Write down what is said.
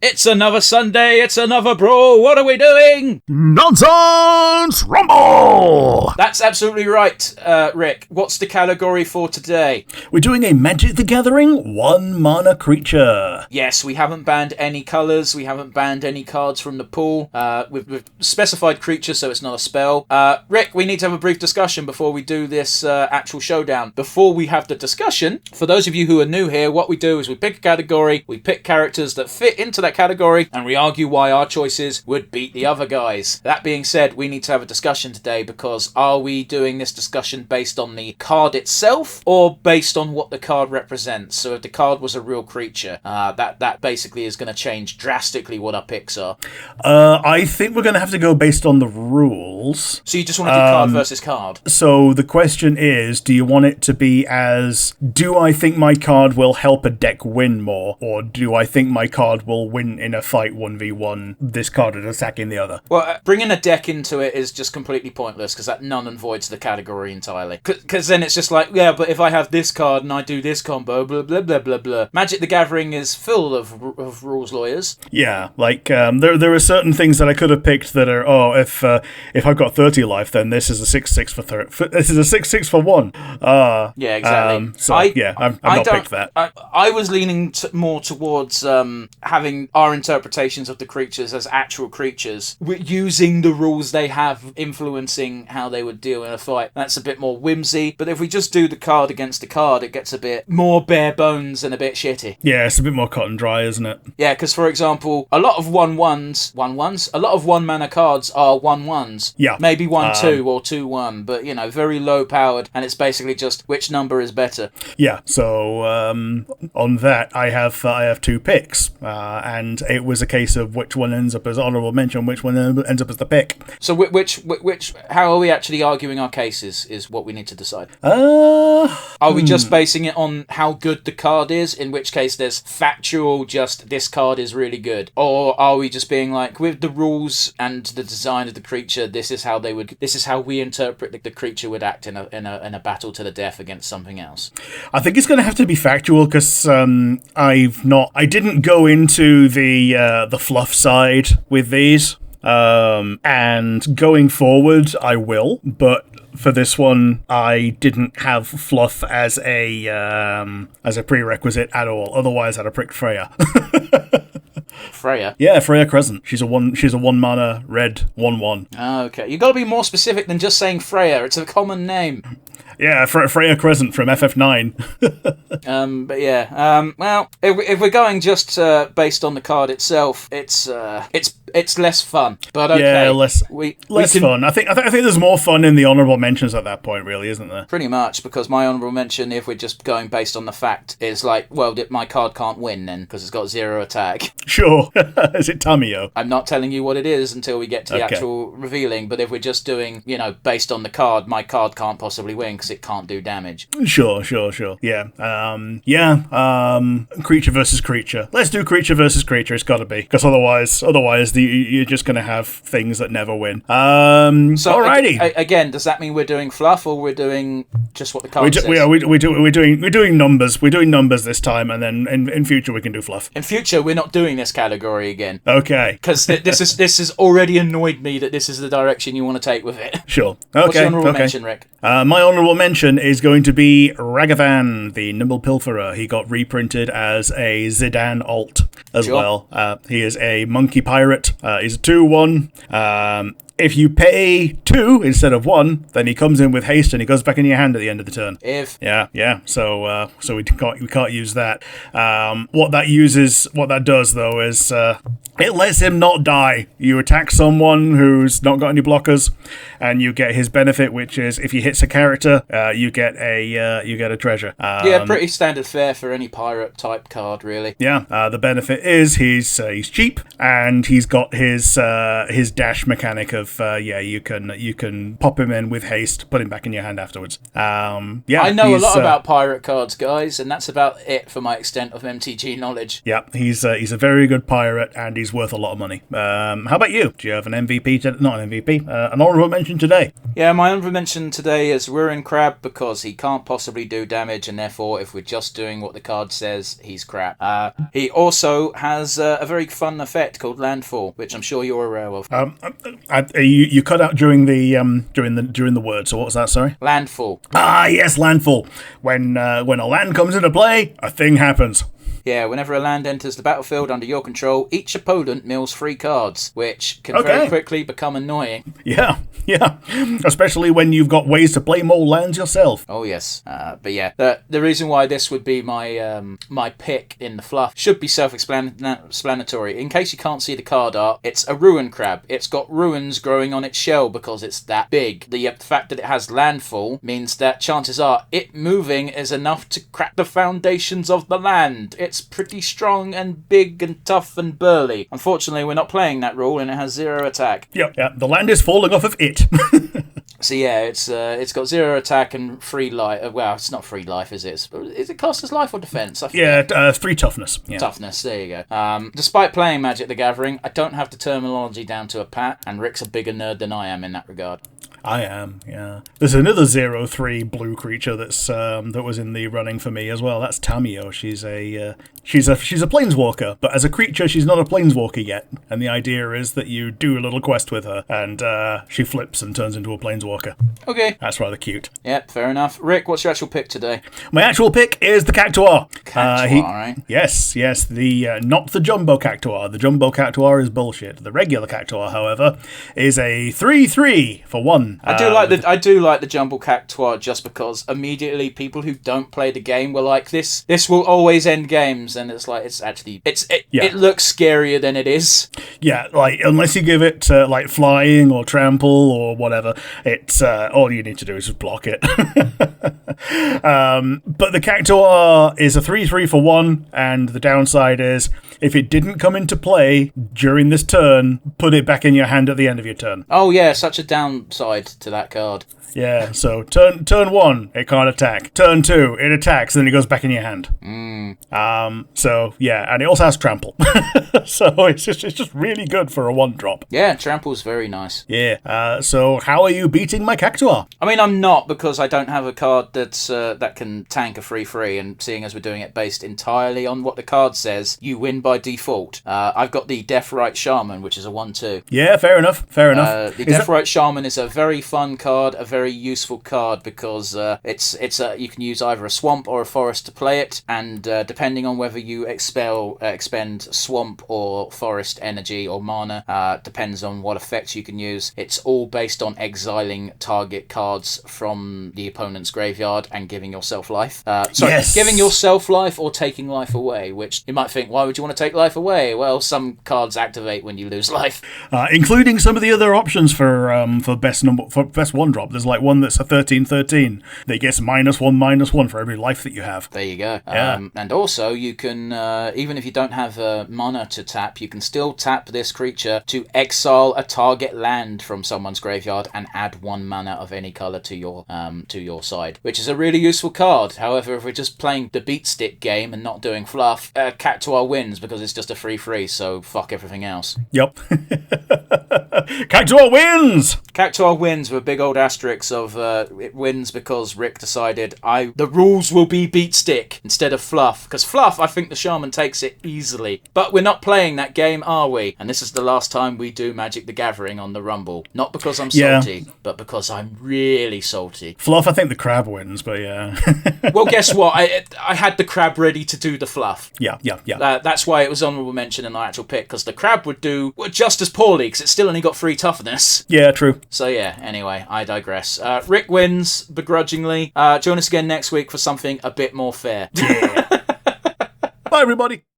It's another Sunday, it's another brawl, what are we doing? Nonsense Rumble! That's absolutely right, Rick. What's the category for today? We're doing a Magic the Gathering 1-mana creature. Yes, we haven't banned any colours, we haven't banned any cards from the pool. We've specified creature, so it's not a spell. Rick, we need to have a brief discussion before we do this actual showdown. Before we have the discussion, for those of you who are new here, what we do is we pick a category, we pick characters that fit into that category, and we argue why our choices would beat the other guys. That being said, we need to have a discussion today, because are we doing this discussion based on the card itself or based on what the card represents? So if the card was a real creature, that basically is going to change drastically what our picks are. I think we're going to have to go based on the rules. So you just want to do card versus card? So the question is, do you want it to be as, do I think my card will help a deck win more, or do I think my card will win in a fight 1v1, this card is attacking the other? Well, bringing a deck into it is just completely pointless, because that none and voids the category entirely. Because then it's just like, yeah, but if I have this card and I do this combo, blah, blah, blah, blah, blah. Magic the Gathering is full of rules lawyers. Yeah, like, there are certain things that I could have picked that are, if I've got 30 life, then this is a 6-6 this is a 6-6 for 1. Yeah, exactly. I've not picked that. I was leaning more towards having our interpretations of the creatures as actual creatures, using the rules they have influencing how they would deal in a fight. That's a bit more whimsy, but if we just do the card against the card, it gets a bit more bare bones and a bit shitty. Yeah, it's a bit more cut and dry, isn't it? Yeah, because for example, a lot of 1/1s, a lot of 1-mana cards are 1/1s. Yeah. Maybe 1/2 or 2/1, but very low powered, and it's basically just which number is better. Yeah, so on that, I have 2 picks, and it was a case of which one ends up as honourable mention, which one ends up as the pick. So how are we actually arguing our cases is what we need to decide. Are we just basing it on how good the card is, in which case there's factual, just this card is really good? Or are we just being like, with the rules and the design of the creature, this is how we interpret the creature would act in a battle to the death against something else? I think it's going to have to be factual, because I didn't go into the fluff side with these, and going forward I will, but for this one, I didn't have fluff as a prerequisite at all. Otherwise, I'd have pricked Freya. Freya? Yeah, Freya Crescent. She's a 1-mana red 1/1. Okay, you got to be more specific than just saying Freya. It's a common name. Yeah, Freya Crescent from FF9. But yeah. Well, if we're going just based on the card itself, it's less fun. But okay. Yeah, less fun. I think there's more fun in the honourable mentions at that point, really, isn't there? Pretty much, because my honourable mention, if we're just going based on the fact, is like, well, my card can't win then, because it's got 0 attack. Sure. Is it Tamiyo? I'm not telling you what it is until we get to the actual revealing, but if we're just doing, based on the card, my card can't possibly win, because it can't do damage. Sure. Yeah. Creature versus creature. Let's do creature versus creature. It's got to be, because otherwise, you're just going to have things that never win. So, alrighty. Again, does that mean we're doing fluff, or we're doing just what the card says? We're doing numbers. We're doing numbers this time, and then in future we can do fluff. In future, we're not doing this category again. Okay. Because this has already annoyed me that this is the direction you want to take with it. Sure. Okay. What's your honourable mention, Rick? My honourable mention is going to be Ragavan, the Nimble Pilferer. He got reprinted as a Zidane alt as well. He is a monkey pirate. He's a 2/1. If you pay 2 instead of 1, then he comes in with haste and he goes back in your hand at the end of the turn. Yeah. So we can't use that. What that does though is it lets him not die. You attack someone who's not got any blockers, and you get his benefit, which is if he hits a character, you get a treasure. Pretty standard fare for any pirate type card, really. Yeah. The benefit is he's cheap, and he's got his dash mechanic of you can pop him in with haste, put him back in your hand afterwards. I know a lot about pirate cards, guys, and that's about it for my extent of MTG knowledge. Yeah, he's a very good pirate, and he's he's worth a lot of money. How about you? Do you have an MVP? Not an MVP, an honorable mention today? Yeah, my honorable mention today is Ruin Crab, because he can't possibly do damage, and therefore, if we're just doing what the card says, he's crap. He also has a very fun effect called Landfall, which I'm sure you're aware of. You cut out during the word. So what was that? Sorry. Landfall. Ah, yes, landfall. When a land comes into play, a thing happens. Yeah, whenever a land enters the battlefield under your control, each opponent mills 3 cards, which can very quickly become annoying. Yeah. Especially when you've got ways to play more lands yourself. Oh, yes. But yeah, the reason why this would be my pick in the fluff should be self-explanatory. In case you can't see the card art, it's a Ruin Crab. It's got ruins growing on its shell because it's that big. The fact that it has landfall means that chances are it moving is enough to crack the foundations of the land. It's pretty strong and big and tough and burly. Unfortunately, we're not playing that rule, and it has 0 attack. Yep. The land is falling off of it. So yeah, it's got 0 attack and 3 life. Well, it's not 3 life, is it? Is it classed as life or defense? 3 toughness. Yeah. Toughness. There you go. Despite playing Magic the Gathering, I don't have the terminology down to a pat, and Rick's a bigger nerd than I am in that regard. I am, yeah. There's another 0/3 blue creature that was in the running for me as well. That's Tamio. She's a planeswalker, but as a creature, she's not a planeswalker yet. And the idea is that you do a little quest with her, and she flips and turns into a planeswalker. Okay, that's rather cute. Yep, fair enough. Rick, what's your actual pick today? My actual pick is the Cactuar. Right? Yes. The not the Jumbo Cactuar. The Jumbo Cactuar is bullshit. The regular Cactuar, however, is a 3/3 for 1. I do like the Jumbo Cactuar just because immediately people who don't play the game were like, this will always end games, and it's like it looks scarier than it is. Yeah, like unless you give it like flying or trample or whatever, it's all you need to do is just block it. But the Cactuar is a 3/3 for 1, and the downside is if it didn't come into play during this turn, put it back in your hand at the end of your turn. Oh yeah, such a downside to that card. Yeah, so turn 1, it can't attack. Turn 2, it attacks, then it goes back in your hand. So yeah, and it also has trample. So it's just really good for a 1-drop. Yeah, trample's very nice. Yeah. So how are you beating my Cactuar? I mean, I'm not, because I don't have a card that can tank a 3/3, and seeing as we're doing it based entirely on what the card says, you win by default. I've got the Deathrite Shaman, which is a 1/2. Yeah, fair enough. The Deathrite Shaman is a very fun card, a very useful card, because you can use either a swamp or a forest to play it, and depending on whether you expend swamp or forest energy or mana, depends on what effects you can use. It's all based on exiling target cards from the opponent's graveyard and giving yourself life. Giving yourself life or taking life away, which you might think, why would you want to take life away? Well, some cards activate when you lose life. Including some of the other options for best 1-drop. There's like one that's a 13/13 that gets -1/-1 for every life that you have. There you go. Yeah. And also you can, even if you don't have mana to tap, you can still tap this creature to exile a target land from someone's graveyard and add 1 mana of any color to your side, which is a really useful card. However, if we're just playing the beat stick game and not doing fluff, Cactuar wins because it's just a 3/3, so fuck everything else. Yep. Cactuar wins! Cactuar wins with a big old asterisk of it wins because Rick decided the rules will be beat stick instead of fluff. Because fluff, I think the Shaman takes it easily. But we're not playing that game, are we? And this is the last time we do Magic the Gathering on the Rumble. Not because I'm salty, but because I'm really salty. Fluff, I think the crab wins, but yeah. Well, guess what? I had the crab ready to do the fluff. Yeah. That's why it was honourable mention in our actual pick, because the crab would do just as poorly, because it's still only got 3 toughness. Yeah, true. So yeah, anyway, I digress. Rick wins, begrudgingly. Join us again next week for something a bit more fair. Yeah. Bye, everybody.